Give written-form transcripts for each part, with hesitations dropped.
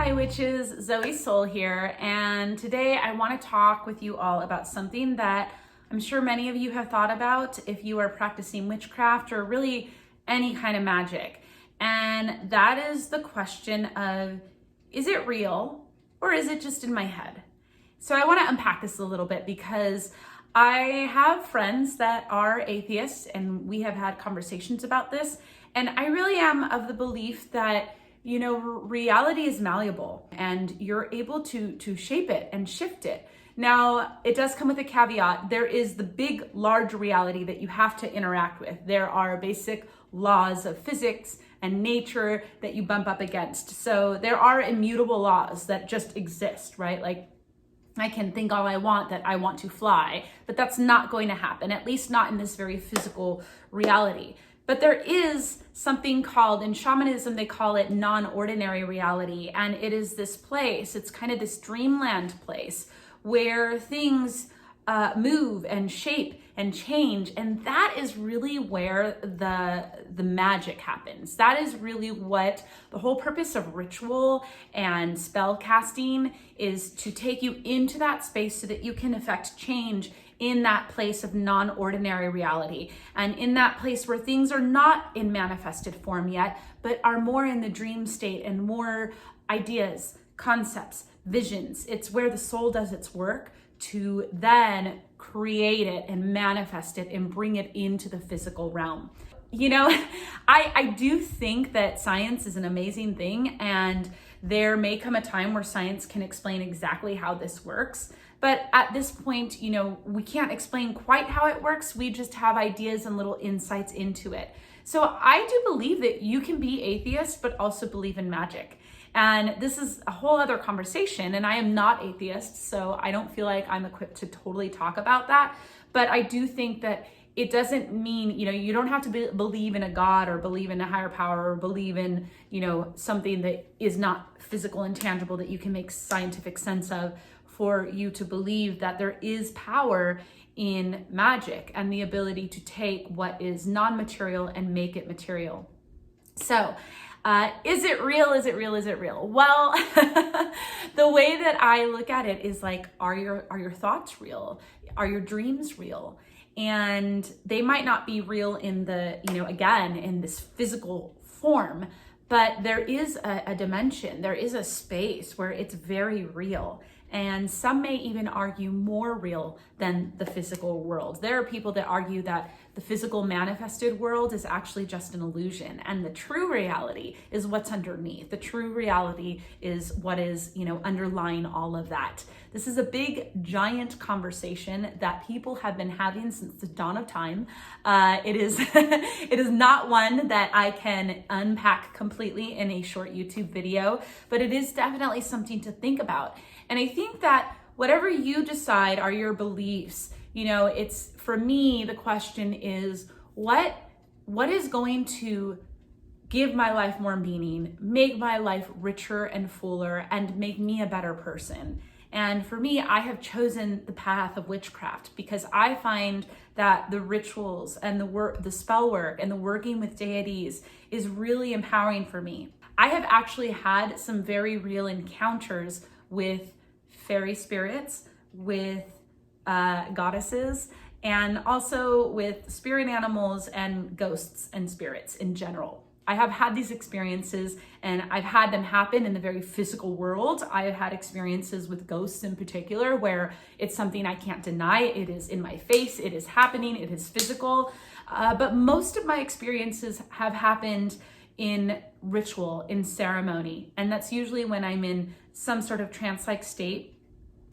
Hi witches, Zoe Soul here, and today I want to talk with you all about something that I'm sure many of you have thought about if you are practicing witchcraft or really any kind of magic. And that is the question of, is it real or is it just in my head? So I want to unpack this a little bit because I have friends that are atheists and we have had conversations about this. And I really am of the belief that reality is malleable and you're able to shape it and shift it. Now, it does come with a caveat. There is the big, large reality that you have to interact with. There are basic laws of physics and nature that you bump up against. So there are immutable laws that just exist, right? Like I can think all I want that I want to fly, but that's not going to happen, at least not in this very physical reality. But there is something called, in shamanism, they call it non-ordinary reality. And it is this place, it's kind of this dreamland place where things move and shape and change. And that is really where the magic happens. That is really what the whole purpose of ritual and spell casting is, to take you into that space so that you can affect change in that place of non-ordinary reality, and in that place where things are not in manifested form yet, but are more in the dream state and more ideas, concepts, visions. It's where the soul does its work to then create it and manifest it and bring it into the physical realm. I do think that science is an amazing thing, and there may come a time where science can explain exactly how this works. But at this point, we can't explain quite how it works. We just have ideas and little insights into it. So I do believe that you can be atheist, but also believe in magic. And this is a whole other conversation, and I am not atheist, so I don't feel like I'm equipped to totally talk about that. But I do think that it doesn't mean, you don't have to believe in a God or believe in a higher power or believe in, something that is not physical and tangible that you can make scientific sense of, for you to believe that there is power in magic and the ability to take what is non-material and make it material. So, is it real? Is it real? Is it real? Well, the way that I look at it is like, are your thoughts real? Are your dreams real? And they might not be real in the, again, in this physical form, but there is a dimension, there is a space where it's very real. And some may even argue more real than the physical world. There are people that argue that the physical manifested world is actually just an illusion, and the true reality is what's underneath. The true reality is what is, underlying all of that. This is a big, giant conversation that people have been having since the dawn of time. It is not one that I can unpack completely in a short YouTube video, but it is definitely something to think about. And I think that whatever you decide are your beliefs, it's, for me, the question is, what is going to give my life more meaning, make my life richer and fuller, and make me a better person? And for me, I have chosen the path of witchcraft because I find that the rituals and the spell work and the working with deities is really empowering for me. I have actually had some very real encounters with fairy spirits, with goddesses, and also with spirit animals and ghosts and spirits in general. I have had these experiences, and I've had them happen in the very physical world. I have had experiences with ghosts in particular where it's something I can't deny. It is in my face, it is happening, it is physical. But most of my experiences have happened in ritual, in ceremony. And that's usually when I'm in some sort of trance-like state,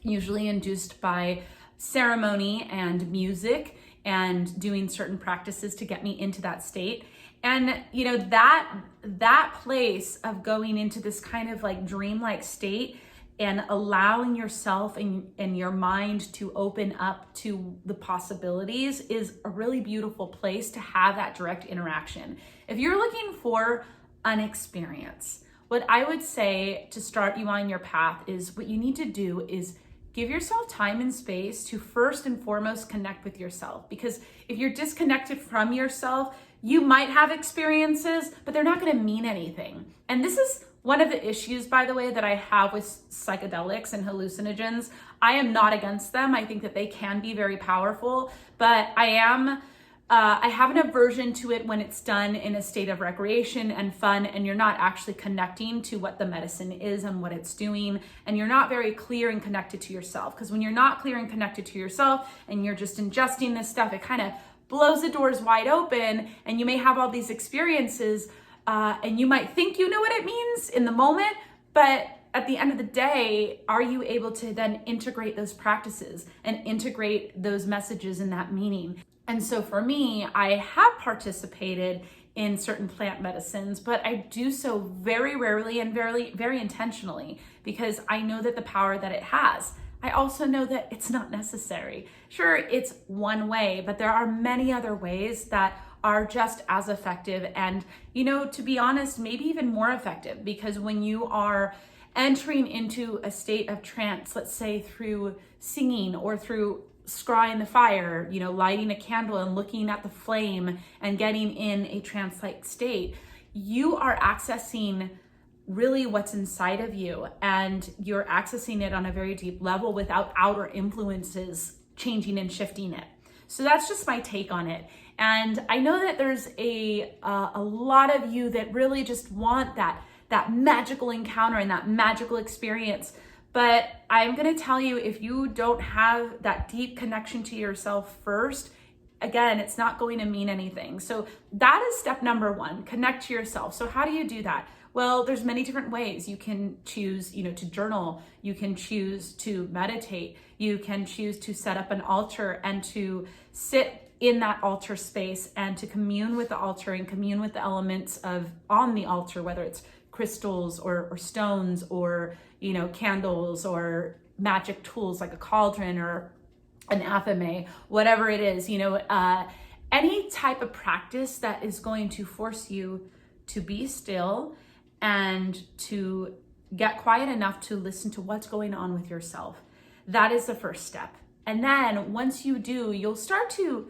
usually induced by ceremony and music and doing certain practices to get me into that state. And that place of going into this kind of like dreamlike state and allowing yourself and your mind to open up to the possibilities is a really beautiful place to have that direct interaction. If you're looking for an experience, what I would say to start you on your path is, what you need to do is give yourself time and space to first and foremost connect with yourself. Because if you're disconnected from yourself, you might have experiences, but they're not going to mean anything. And this is One of the issues, by the way, that I have with psychedelics and hallucinogens, I am not against them. I think that they can be very powerful, but I have an aversion to it when it's done in a state of recreation and fun, and you're not actually connecting to what the medicine is and what it's doing, and you're not very clear and connected to yourself. Because when you're not clear and connected to yourself and you're just ingesting this stuff, it kind of blows the doors wide open, and you may have all these experiences, and you might think you know what it means in the moment, but at the end of the day, are you able to then integrate those practices and integrate those messages and that meaning? And so for me, I have participated in certain plant medicines, but I do so very rarely and very, very intentionally, because I know that the power that it has. I also know that it's not necessary. Sure, it's one way, but there are many other ways that are just as effective, and, you know, to be honest, maybe even more effective, because when you are entering into a state of trance, let's say through singing or through scrying the fire, you know, lighting a candle and looking at the flame and getting in a trance-like state, you are accessing really what's inside of you, and you're accessing it on a very deep level without outer influences changing and shifting it. So that's just my take on it. And I know that there's a lot of you that really just want that magical encounter and that magical experience. But I'm gonna tell you, if you don't have that deep connection to yourself first, again, it's not going to mean anything. So that is step number one, connect to yourself. So how do you do that? Well, there's many different ways. You can choose, you know, to journal. You can choose to meditate. You can choose to set up an altar and to sit in that altar space and to commune with the altar and commune with the elements on the altar, whether it's crystals or stones or, you know, candles or magic tools like a cauldron or an athame, whatever it is, you know, any type of practice that is going to force you to be still and to get quiet enough to listen to what's going on with yourself. That is the first step. And then once you do, you'll start to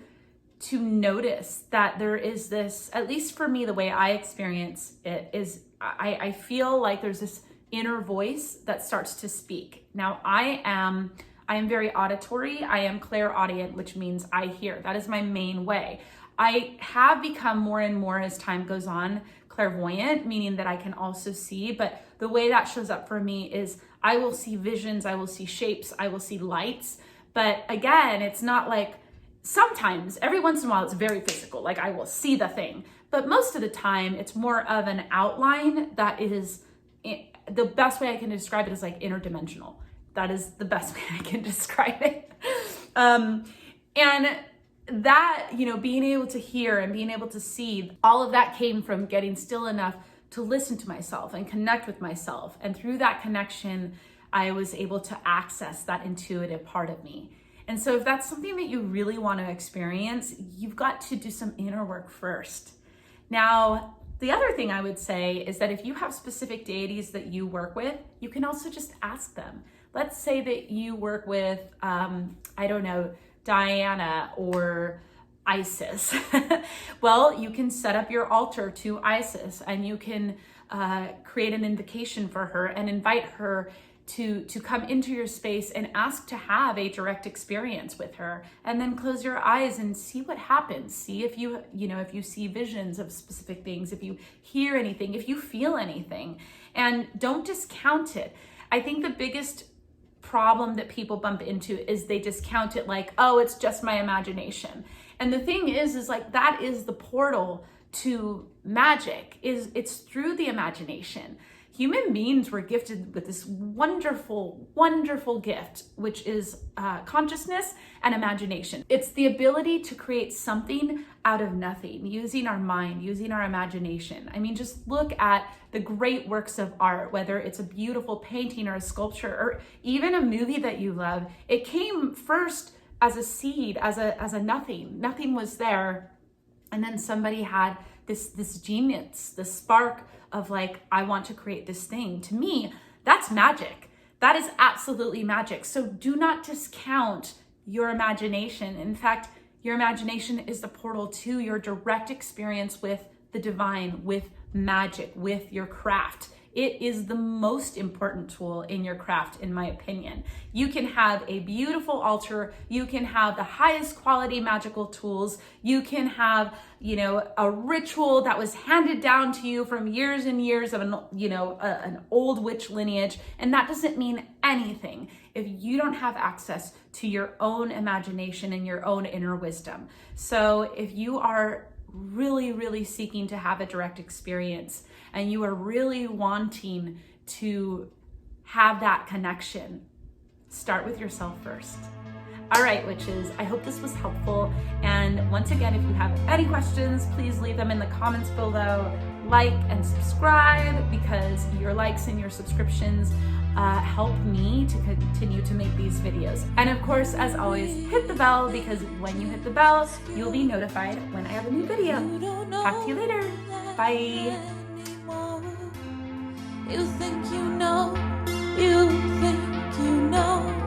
notice that there is this, at least for me, the way I experience it is I feel like there's this inner voice that starts to speak. Now I am very auditory. I am clairaudient, which means I hear. That is my main way. I have become more and more as time goes on clairvoyant, meaning that I can also see, but the way that shows up for me is I will see visions, I will see shapes, I will see lights. But again, it's not like, sometimes, every once in a while, it's very physical, like I will see the thing. But most of the time, it's more of an outline that is, the best way I can describe it is like interdimensional. That is the best way I can describe it. And that, you know, being able to hear and being able to see, all of that came from getting still enough to listen to myself and connect with myself. And through that connection, I was able to access that intuitive part of me. And so if that's something that you really want to experience, you've got to do some inner work first. Now, the other thing I would say is that if you have specific deities that you work with, you can also just ask them. Let's say that you work with, I don't know, Diana or Isis. Well, you can set up your altar to Isis and you can create an invocation for her and invite her to come into your space and ask to have a direct experience with her, and then close your eyes and see what happens. See if if you see visions of specific things, if you hear anything, if you feel anything, and don't discount it. I think the biggest problem that people bump into is they discount it like, oh, it's just my imagination. And the thing is like that is the portal to magic, it's through the imagination. Human beings were gifted with this wonderful, wonderful gift, which is consciousness and imagination. It's the ability to create something out of nothing, using our mind, using our imagination. I mean, just look at the great works of art, whether it's a beautiful painting or a sculpture, or even a movie that you love. It came first as a seed, as a nothing. Nothing was there. And then somebody had this genius, this spark of like, I want to create this thing. To me, that's magic. That is absolutely magic. So do not discount your imagination. In fact, your imagination is the portal to your direct experience with the divine, with magic, with your craft. It is the most important tool in your craft, in my opinion. You can have a beautiful altar, you can have the highest quality magical tools, you can have, a ritual that was handed down to you from years and years of an old witch lineage, and that doesn't mean anything if you don't have access to your own imagination and your own inner wisdom. So if you are really, really seeking to have a direct experience and you are really wanting to have that connection, start with yourself first. All right, witches, I hope this was helpful. And once again, if you have any questions, please leave them in the comments below. Like and subscribe, because your likes and your subscriptions help me to continue to make these videos. And of course, as always, hit the bell, because when you hit the bell, you'll be notified when I have a new video. Talk to you later. Bye. You think you know, you think you know.